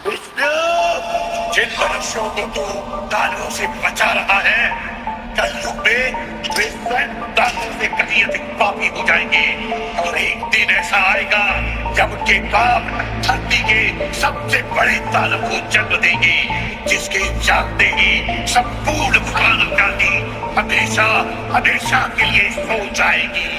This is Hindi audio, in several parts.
विष्णु, जिन मनुष्यों को तू दानवों से बचा रहा है, कलयुग में वे स्वयं दानवों से कहीं अधिक पापी हो जाएंगे। और एक दिन ऐसा आएगा जब उनके काम धरती के सबसे बड़े दानव को जन्म देंगे, जिसके जागते ही संपूर्ण मानव जाति हमेशा हमेशा के लिए सो जाएगी।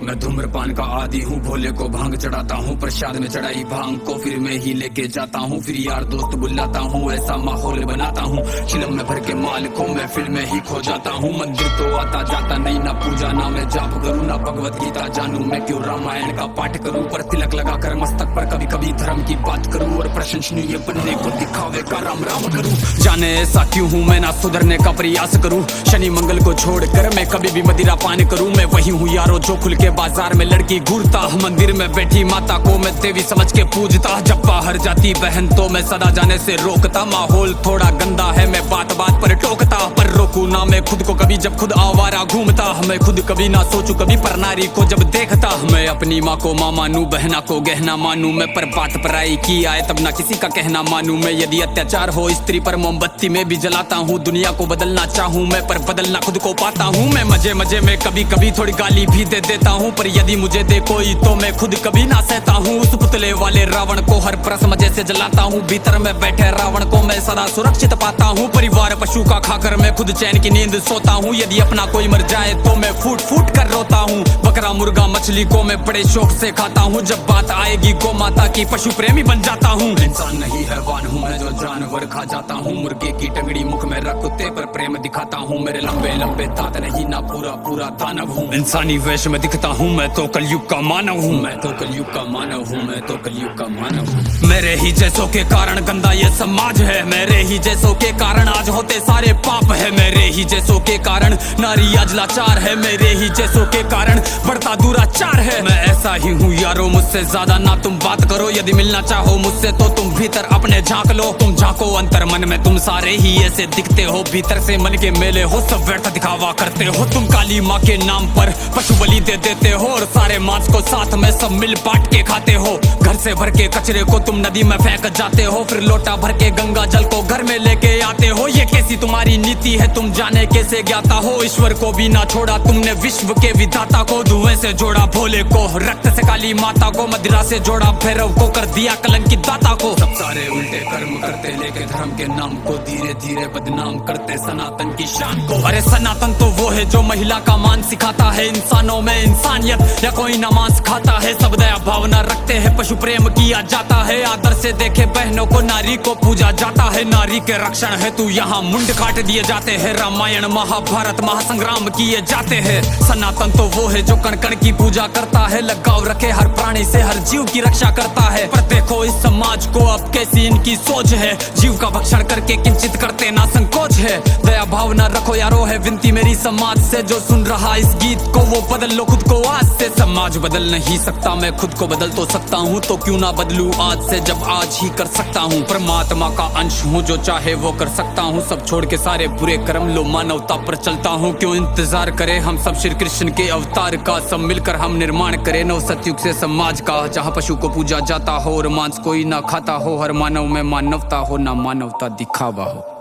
मैं धूम्रपान का आदी हूँ, भोले को भांग चढ़ाता हूँ, प्रसाद में चढ़ाई भांग को फिर मैं ही लेके जाता हूँ, फिर यार दोस्त बुलाता हूँ, ऐसा माहौल बनाता हूँ, चिलम में भर के माल को मैं फिल्म में ही खो जाता हूँ। मंदिर तो आता जाता नहीं, ना पूजा ना मैं जाप करूँ, ना भगवत गीता जानूं, मैं क्यों रामायण का पाठ करूँ, पर तिलक लगा कर मस्तक पर कभी कभी धर्म की बात करूँ, और प्रशंसनीय बनने को दिखावे का राम राम करूँ। जाने ऐसा क्यों हूँ मैं, ना सुधरने का प्रयास करूँ, शनि मंगल को छोड़कर मैं कभी भी मदिरा पान करूँ। मैं वही हूँ यारो जो खुल के बाजार में लड़की घूरता, मंदिर में बैठी माता को मैं देवी समझ के पूजता, जब बाहर जाती बहन तो मैं सदा जाने से रोकता। माहौल थोड़ा गंदा है, मैं बात बात पर टोकता, पर रोकू ना मैं खुद को कभी जब खुद आवारा घूमता। मैं खुद कभी ना सोचू कभी पर नारी को जब देखता, मैं अपनी माँ को माँ मानू, बहना को गहना मानू मैं, पर बात पराई की आए तब ना किसी का कहना मानू मैं। यदि अत्याचार हो स्त्री पर मोमबत्ती में भी जलाता हूँ, दुनिया को बदलना चाहूँ मैं, पर बदलना खुद को पाता हूँ मैं। मजे मजे में कभी कभी थोड़ी गाली भी दे देता हूँ, पर यदि मुझे दे कोई तो मैं खुद कभी ना सहता हूँ। उस पुतले वाले रावण को हर परस मजे से जलाता हूँ, भीतर में बैठे रावण को मैं सदा सुरक्षित पाता हूँ। परिवार पशु का खाकर मैं खुद चैन की नींद सोता हूँ, यदि अपना कोई मर जाए तो मैं फूट फूट कर रोता हूँ। बकरा मुर्गा मछली को मैं बड़े शौक से खाता हूँ, जब बात आएगी गौ माता की पशु प्रेमी बन जाता हूँ। इंसान नहीं हैवान हूँ मैं जो जानवर खा जाता हूँ, मुर्गे की टंगड़ी मुख में रख कुत्ते पर प्रेम दिखाता हूँ, मेरे लंबे लंबे दांत नहीं ना पूरा पूरा दानव हूँ। इंसानी वेश में दिखता हूँ मैं तो कलयुग का मानव हूँ, मैं तो कलयुग का मानव हूँ, मैं तो कलयुग का मानव हूँ। मेरे ही जैसों के कारण गंदा ये समाज है, मेरे ही जैसों के कारण आज होते सारे पाप है, मेरे ही जैसों के कारण नारी आज लाचार है, मेरे ही जैसों के कारण बढ़ता दुराचार है। मैं ऐसा ही हूँ यारो, मुझसे ज्यादा ना तुम बात करो, यदि मिलना चाहो मुझसे तो तुम भीतर अपने झांक लो। तुम झांको अंतर मन में, तुम सारे ही ऐसे दिखते हो, भीतर से मन के मेले हो, सब व्यर्थ दिखावा करते हो। तुम काली माँ के नाम पर पशु बलि दे देते हो, और सारे मांस को साथ में सब मिल बांट के खाते हो। घर से भर के कचरे को तुम नदी में फेंक जाते हो, फिर लोटा भर के गंगा जल को घर में लेके आते हो। ये कैसी तुम्हारी नीति है, तुम जाने कैसे ज्ञाता हो, ईश्वर को भी ना छोड़ा तुमने विश्व के विधाता को। धुएं से जोड़ा भोले को, रक्त से काली माता को, मदिरा से जोड़ा भैरव को, कर दिया कलंकित दाता को। सब सारे उल्टे कर्म करते लेके धर्म के नाम को, धीरे धीरे बदनाम करते सनातन की शान को। अरे सनातन तो वो है जो महिला का मान सिखाता है, इंसानों में इंसानियत या कोई ना मांस खाता है। सब दया भावना रखते हैं, पशु प्रेम किया जाता है, आदर से देखे बहनों को, नारी को पूजा जाता है। नारी के रक्षण है तू यहाँ मुंड काट दिए जाते हैं, रामायण महाभारत महासंग्राम किए जाते हैं। सनातन तो वो है जो कण कण की पूजा करता है, लगाव रखे हर प्राणी से, हर जीव की रक्षा करता है। पर देखो इस समाज को अब कैसी इनकी सोच है, जीव का भक्षण करके किंचित करते ना संकोच है। दया भावना रखो यारो है विनती मेरी समाज से, जो सुन रहा इस गीत को वो बदल लो खुद को आज से। समाज बदल नहीं सकता, मैं खुद को बदल तो सकता हूँ, तो क्यों ना बदलूं आज से जब आज ही कर सकता हूँ। परमात्मा का अंश हूँ, जो चाहे वो कर सकता हूँ, सब छोड़ के सारे बुरे कर्म लो, मानवता पर चलता हूँ। क्यों इंतजार करे हम सब श्री कृष्ण के अवतार का, सब मिलकर हम निर्माण करें नव सतयुग से समाज का, जहाँ पशु को पूजा जाता हो और मांस कोई ना खाता हो, हर मानव में मानवता हो ना मानवता दिखावा हो।